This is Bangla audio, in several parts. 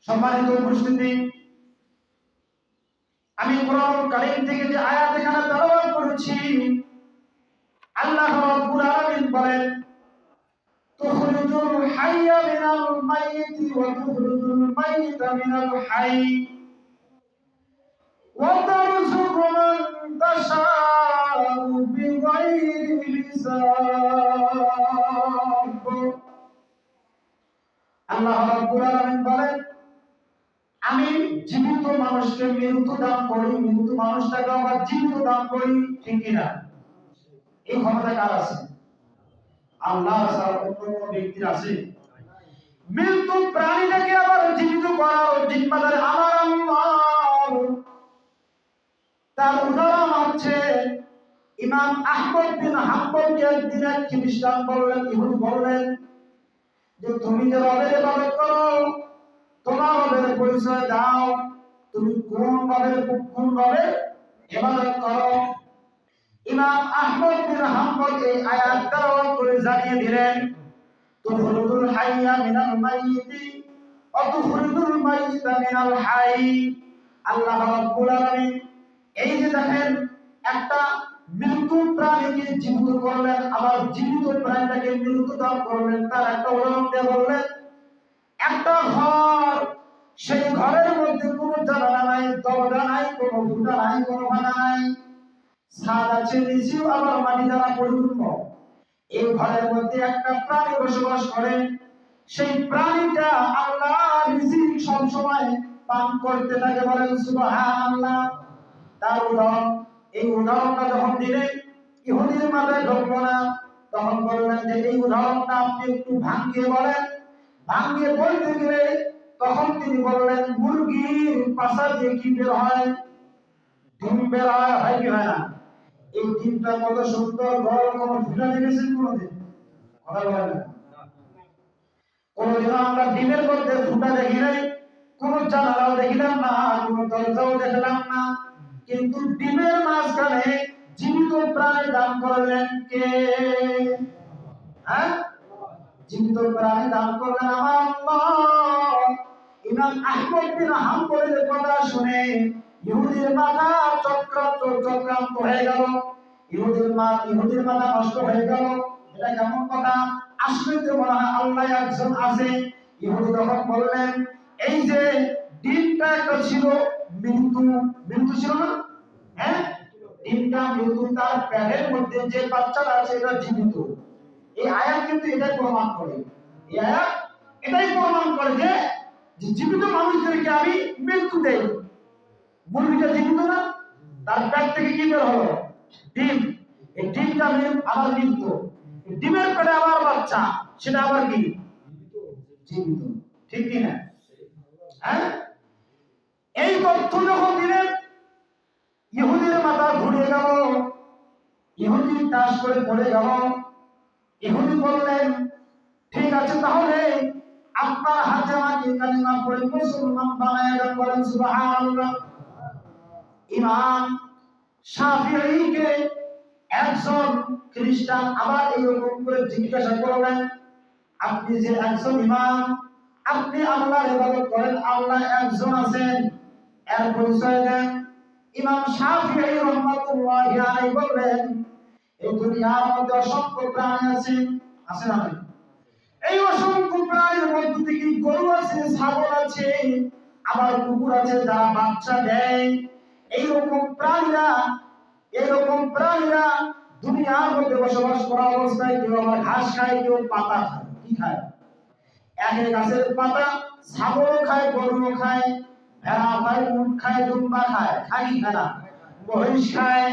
সম্মানিত উপস্থিতি, আমি কোরআন কারীম থেকে যে আয়াত এখানে তেলাওয়াত করেছি, আল্লাহ রাব্বুল আলামিন বলেন, তুখরিজুল হাইয়া মিনাল মাইয়িতি ওয়া তুখরিজুল মাইয়িতা মিনাল হাইয়্যি ওয়া তারযুকু মান তাশাউ বিগাইরি হিসাব। আল্লাহ রাব্বুল আলামিন বলেন, আমি জীবিত মানুষকে মৃত দান করি, মৃত মানুষটাকে আবার জীবিত দান করি, ঠিক কিনা? এই ক্ষমতা কার আছে? আল্লাহ ছাড়া অন্য কোনো ব্যক্তির আছে? মৃত প্রাণীটাকে আবার জীবিত করার জিম্মাদার আমার আল্লাহ। তার উদাহরণ হচ্ছে ইমাম আহমদ বিন হাম্বলকে একদিন এক খ্রিস্টান বললেন, ইহুদি বললেন যে তুমি যে রবের ইবাদত করো, তোমার রবের পরিচয় দাও, তুমি কোন রবের ইবাদত করো? ইমাম আহমদ বিন হাম্বল এই আয়াত তেলাওয়াত করে জানিয়ে দিলেন, তুখরিজুল হাইয়া মিনাল মাইয়িতি ওয়া তুখরিজুল মাইয়িতা মিনাল হাইয়্যি। আল্লাহ রাব্বুল আলামিন এই যে দেখেন, একটা মৃত প্রাণীকে জীবিত করলেন, আবার জীবিত প্রাণীটাকে মৃত দান করলেন। তার একটা উদাহরণ দিয়ে বললেন, একটা ঘর, সেই ঘরের মধ্যে কোনো জানালা নাই, দরজা নাই, কোনো ফুটা নাই, কোনো ভাঙা নাই, ছাদ আছে, নিচেও আবার মাটি দ্বারা পরিপূর্ণ। এই ঘরের মধ্যে একটা প্রাণী বসবাস করে। সেই প্রাণীটা আল্লাহ রিজিক সব সময় পান করতে থাকে, বলেন সুবহানাল্লাহ। তার উদাহরণ, এই উদাহরণটা যখন দিলেন, ইহুদির মাথায় ঢুকলো না। তখন বললেন যে এই উদাহরণটা আপনি একটু ভাঙিয়ে বলেন। ভাঙিয়ে বলতে গেলে তখন তিনি বললেন, মুরগির পাছা দিয়ে কি বের হয়? ডিম বের হয়, হয় কি হয় না? এই ডিমটা কত সুন্দর, বড়, কোনো ফুটা দেখেছেন কোনোদিন? কথা বলেন না। কোনোদিনও আমরা ডিমের মধ্যে ফুটা দেখি নাই, কোনো জানালাও দেখিলাম না, কোনো দরজাও দেখলাম না। কিন্তু ডিমের মাঝখানে জীবিত প্রাণী দান করলেন কে? হ্যাঁ, জীবিত প্রাণী দান করলেন আমার আল্লাহ। ইমাম আহমদ বিন হাম্বলের কথা শুনে ইহুদির মাথা চক্রান্ত হয়ে গেল। ইহুদির মাথা নষ্ট হয়ে গেল। এটা কেমন কথা? আসলে তো মনে হয় আল্লাহ একজন আছে। ইহুদি তখন বললেন, এই যে ডিমটা একটা ছিল মৃত্যু ছিল না? হ্যাঁ, ডিমটা মৃত্যু, তার পেটের মধ্যে যে বাচ্চাটা আছে এটা জীবিত। এই আয়াত কিন্তু এটাই প্রমাণ করে। এই আয়াত এটাই প্রমাণ করে যে জীবিত মানুষদেরকে আমি মৃত্যু দেই। মুরগিটা জীবিত না? তার পেট থেকে কি বের হলো? ডিম। এই ডিমটা আবার মৃত্যু। ডিমের পেটে আবার বাচ্চা, সেটা আবার কি? জীবিত। ঠিক কি না? হ্যাঁ, এই তথ্য যখন দিলেন, ইহুদির মাথা ঘুরে গেল, ইহুদি তাস করে পড়ে গেল। ইহুদি বললেন, ঠিক আছে, তাহলে আপনার হাতে আমাকে কালিমা পড়ে মুসলমান বানায় দেন, বলেন সুবহানাল্লাহ। ইমাম শাফিঈকে একজন খ্রিস্টান আবার এইরকম করে জিজ্ঞাসা করলেন, আপনি যে একজন ইমাম, আপনি আল্লাহর ইবাদত করেন, আল্লাহ একজন আছেন, এর পরিচয় দেন। ইমাম শাফিঈ রাহমাতুল্লাহি আলাইহি বললেন, এই দুনিয়ার মধ্যে অসংখ্য প্রাণী আছে, আছে না? এই অসংখ্য প্রাণীর মধ্যে থেকে গরু আছে, ছাগল আছে, আবার কুকুর আছে যারা বাচ্চা দেয়। এইরকম প্রাণীরা দুনিয়ার মধ্যে বসবাস করা অবস্থায় কেউ আবার ঘাস খায়, কেউ পাতা খায়। কি খায়? এক গাছের পাতা ছাগলও খায়, গরুও খায়, ভেড়া খায়, উট খায়, দুম্বা খায়, খায় কি খায় না? মহিষ খায়।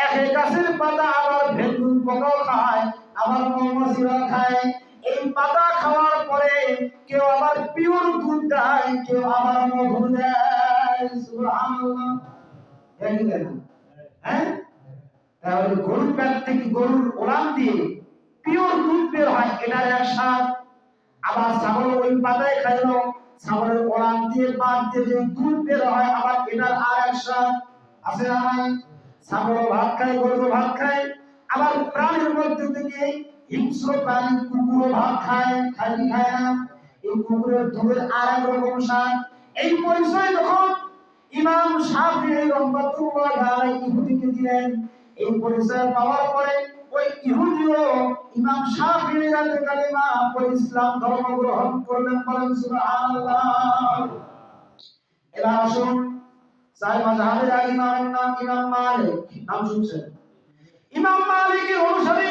এক গাছের পাতা আবার ভেন্ডুর পোকাও খায়, আবার মৌমাছিরা খায়। এই পাতা খাওয়ার পরে কেউ আবার পিওর দুধ দেয়, কেউ আবার মধু দেয়। সুবহানাল্লাহ। দেখি দেন, হ্যাঁ, তাহলে গরুর পেট থেকে, গরুর ওলান দিয়ে পিওর দুধ বের হয়, এটার এক স্বাদ। আবার ছাগল ওই পাতায় খাইলো, ছাগলের ওলান দিয়ে পাত দিয়ে যে দুধ বের হয়, আবার এটার আর এক স্বাদ। আছে না নাই? ছাগল ভাত খায়, গরু ভাত খায়। আবার প্রাণীর মধ্যে থেকে হিংস্র প্রাণী কুকুরও ভাত খায়, খায় কি খায় না? এই কুকুরের দুধের আরেক রকম স্বাদ। এই পরিচয় যখন ইমাম শাফিঈ রাহমাতুল্লাহ আলাইহি ইহুদিকে দিলেন, এই পরিচয় পাওয়ার পরে ওই ইহুদিও ইমাম শাফিঈর রাতে কালিমা পড়ে ইসলাম ধর্ম গ্রহণ করলেন। বলেন সুবহানাল্লাহ। এবার আসুন, চার মাযহাবের ইমামের নাম ইমাম মালিক, নাম শুনছেন? ইমাম মালিকের অনুসারী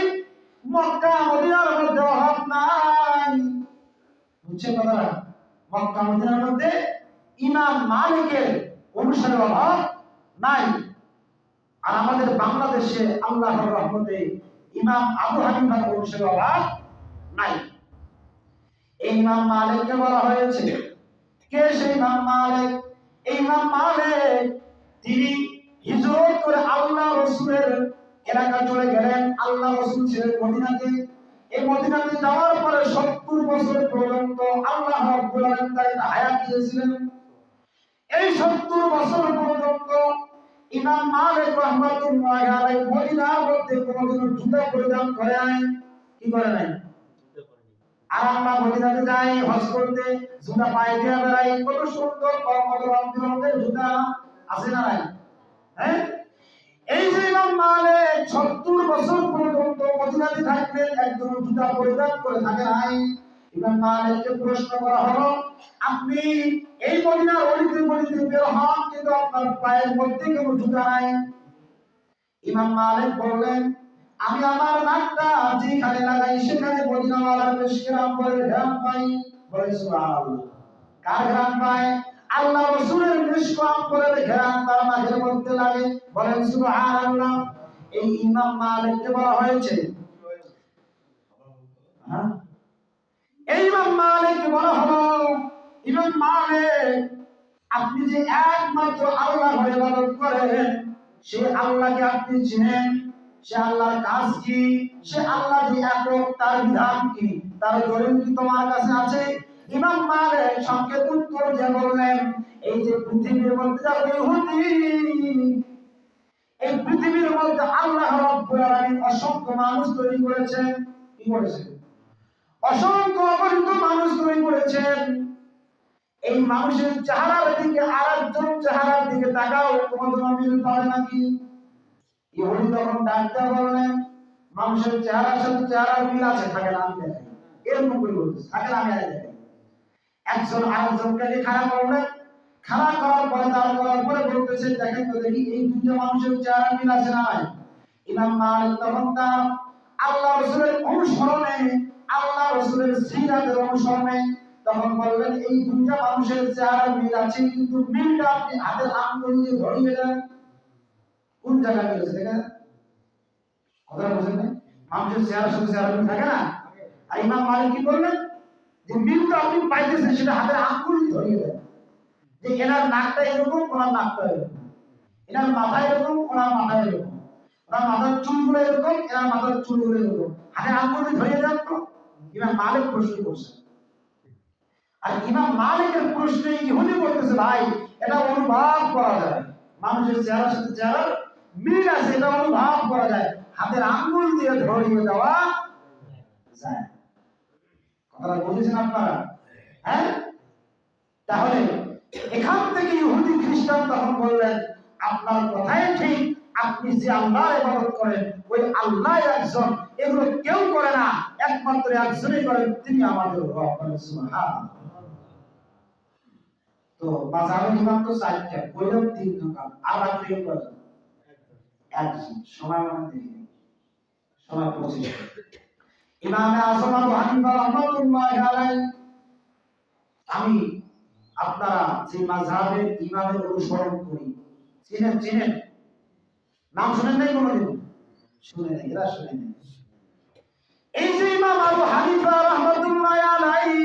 মক্কা মদিনার মধ্যে অভাব নাই। বুঝছেন কথাটা? মক্কা মদিনার মধ্যে ইমাম মালিকের অনুসারীর অভাব নাই। আর আমাদের বাংলাদেশে আল্লাহর রহমতে ইমাম আবু হানিফার অনুসারীর অভাব নাই। এই ইমাম মালিককে বলা হয়েছে, কে সেই ইমাম মালিক? এই ইমাম মালিক তিনি হিজরত করে আল্লাহ রাসূলের এলাকা চলে গেলেন। আল্লাহ রাসূল ছিলেন মদিনাতে। এই মদিনাতে যাওয়ার পরে 70 বছর পর্যন্ত আল্লাহ রাব্বুল আলামিন তাকে হায়াত দিয়েছিলেন। এই 70 বছর পর্যন্ত ইমাম মালিক রাহমাতুল্লাহ আলাইহি মদিনার মধ্যে কোনোদিন জুতা পরিধান করে নাই। কি করে নাই? আর আমরা মদিনাতে যাই হজ করতে, জুতা পায়ে দিয়ে বেড়াই, কত সুন্দর রঙের জুতা আছে না নাই? হ্যাঁ, এই যে ইমাম মালিক 70 বছর পর্যন্ত মদিনাতে থাকলেন, একজন জুতা পরিধান করে থাকে নাই। ইমাম মালিককে প্রশ্ন করা হলো, আপনি এই মদিনার অলিতে গলিতে বের হন, কিন্তু আপনার পায়ের মধ্যে কোনো জুতা নাই। ইমাম মালিক বললেন, আমি আমার নাকটা যেখানে লাগাই সেখানে মদিনাওয়ালার মিশকের আম্বরের ঘ্রাণ পাই। বলেন সুবহানাল্লাহ। কার ঘ্রাণ পায়? আল্লাহ রাসূলের মিশক আম্বরের ঘ্রাণ তার নাকের মধ্যে লাগে। বলেন সুবহানাল্লাহ। এই ইমাম মালিককে বলা হয়েছে, হ্যাঁ, এই ইমাম মালিককে বলা হলো, ইমাম মালিক, আপনি যে একমাত্র আল্লাহর ইবাদত করেন, সেই আল্লাহকে আপনি চিনেন? সে আল্লাহর কাজ কি? সে আল্লাহ যে একক, তার বিধান কি? তার দলিল কি তোমার কাছে আছে? ইমাম মালিক সংক্ষেপ উত্তর দিয়ে বললেন, এই যে পৃথিবীর মধ্যে যত ইহুদি, এই পৃথিবীর মধ্যে আল্লাহ রাব্বুল আলামিন অসংখ্য মানুষ তৈরি করেছেন। কি করেছেন? অসংখ্য অগণিত মানুষ তৈরি করেছেন। এই মানুষের চেহারার দিকে আরেকজন চেহারার দিকে তাকাও, কোনদিন মিল পাবে নাকি? ইহুদি তখন ডাক্তার বললেন, মানুষের চেহারার সাথে চেহারার মিল আছে, থাকে না? আমি দেখাই। এরকম করে বলতেছে, থাকে না? আমি দেখাই। একজন আরেকজনকে খাড়া করলেন, খাড়া করার পরে দাঁড় করার পরে বলতেছে, দেখেন তো দেখি এই দুটো মানুষের চেহারা মিল আছে না নাই? ইমাম মালিক তখন তার আল্লাহ রাসূলের অনুসরণে, আল্লাহ রাসূলের সিরাতের অনুসরণে তখন বললেন, এই দুটো মানুষের চেহারা মিল আছে, কিন্তু মিলটা আপনি হাতের আঙ্গুল দিয়ে ধরিয়ে দেন। কোন জায়গায় মিলেছে দেখেন? কথা বুঝেন না? মানুষের চেহারার সাথে চেহারা মিল থাকে না? আর ইমাম মালিক কি বললেন, যে মিলটা আপনি পাইতেছেন সেটা হাতের আঙ্গুল দিয়ে ধরিয়ে দেন। যে এনার নাকটা এরকম, ওনার নাকটা এরকম, এনার মাথা এরকম, ওনার মাথা এরকম, ওনার মাথার চুলগুলো এরকম, এনার মাথার চুলগুলো এরকম, হাতের আঙ্গুল দিয়ে ধরিয়ে দেন তো। ইমাম মালিক প্রশ্ন করছেন। আর ইমাম মালিকের প্রশ্নে ইহুদি বলতেছে, ভাই এটা অনুভব করা যায়, মানুষের চেহারার সাথে চেহারার মিল আছে, এটা অনুভব করা যায়, হাতের আঙ্গুল দিয়ে ধরিয়ে দেওয়া যায়। কথাটা বুঝেছেন আপনারা? হ্যাঁ, তাহলে এখান থেকে ইহুদি খ্রিস্টান তখন বললেন, আপনার কথাই ঠিক, আপনি যে আল্লাহর ইবাদত করেন ওই আল্লাহ একজন, এগুলো কেউ করে না, একমাত্র একজনই করেন, তিনি আমাদের রব। সুবহানাল্লাহ। তো মাযহাবের ইমাম তো চারটা, বললাম তিন দোকান, আর আপনি করেন একজন। সময় মানে দেখি, সময় 25। ইমাম আযম আবু হানিফা রাহমাতুল্লাহ আলাইহি, আমি আপনারা যে মাযহাবের ইমামের অনুসরণ করি, চিনেন? নাম শুনেন নাই কোনোদিন? শুনে নাই, এরা শুনে নাই। এই যে ইমাম আবু হানিফা রাহমাতুল্লাহ আলাইহি,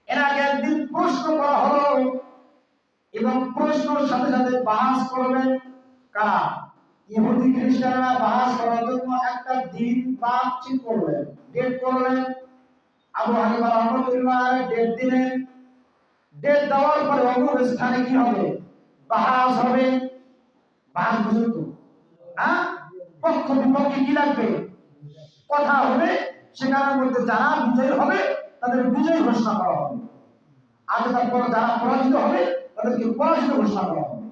এর আগে একদিন প্রশ্ন করা হলো, এবং প্রশ্নের সাথে সাথে বাহাস করবেন কারা? ইহুদি খ্রিস্টানরা বাহাস করার জন্য একটা দিন ঠিক করলেন, ডেট করলেন। আবু হানিফা রাহমাতুল্লাহ আলাইহি ডেট দিলেন। ডেট দেওয়ার পরে অমুক স্থানে কি হবে? বাহাস হবে। বাহাস বুঝুন তো? হ্যাঁ, পক্ষ বিপক্ষে কি লাগবে? কথা হবে। সেখানের মধ্যে যারা বিজয়ী হবে তাদের বিজয়ী ঘোষণা করা হবে। আর তারপর যারা পরাজিত হবে তাদেরকে পরাজিত ঘোষণা করা হবে।